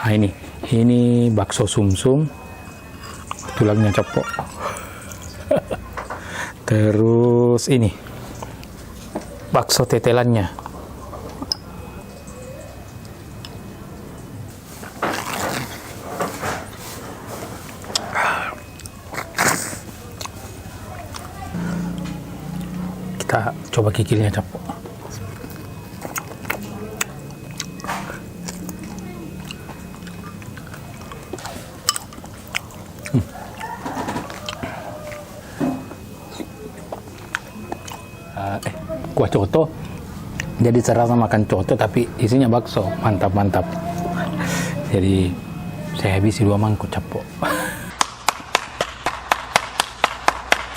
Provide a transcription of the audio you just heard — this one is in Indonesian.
Nah, ini bakso sumsum, tulangnya cepok. Terus ini bakso tetelannya. Kita coba kikilnya cepok. Kuah coto, jadi serasa makan coto tapi isinya bakso, mantap. Jadi saya habisi 2 mangkok cepok.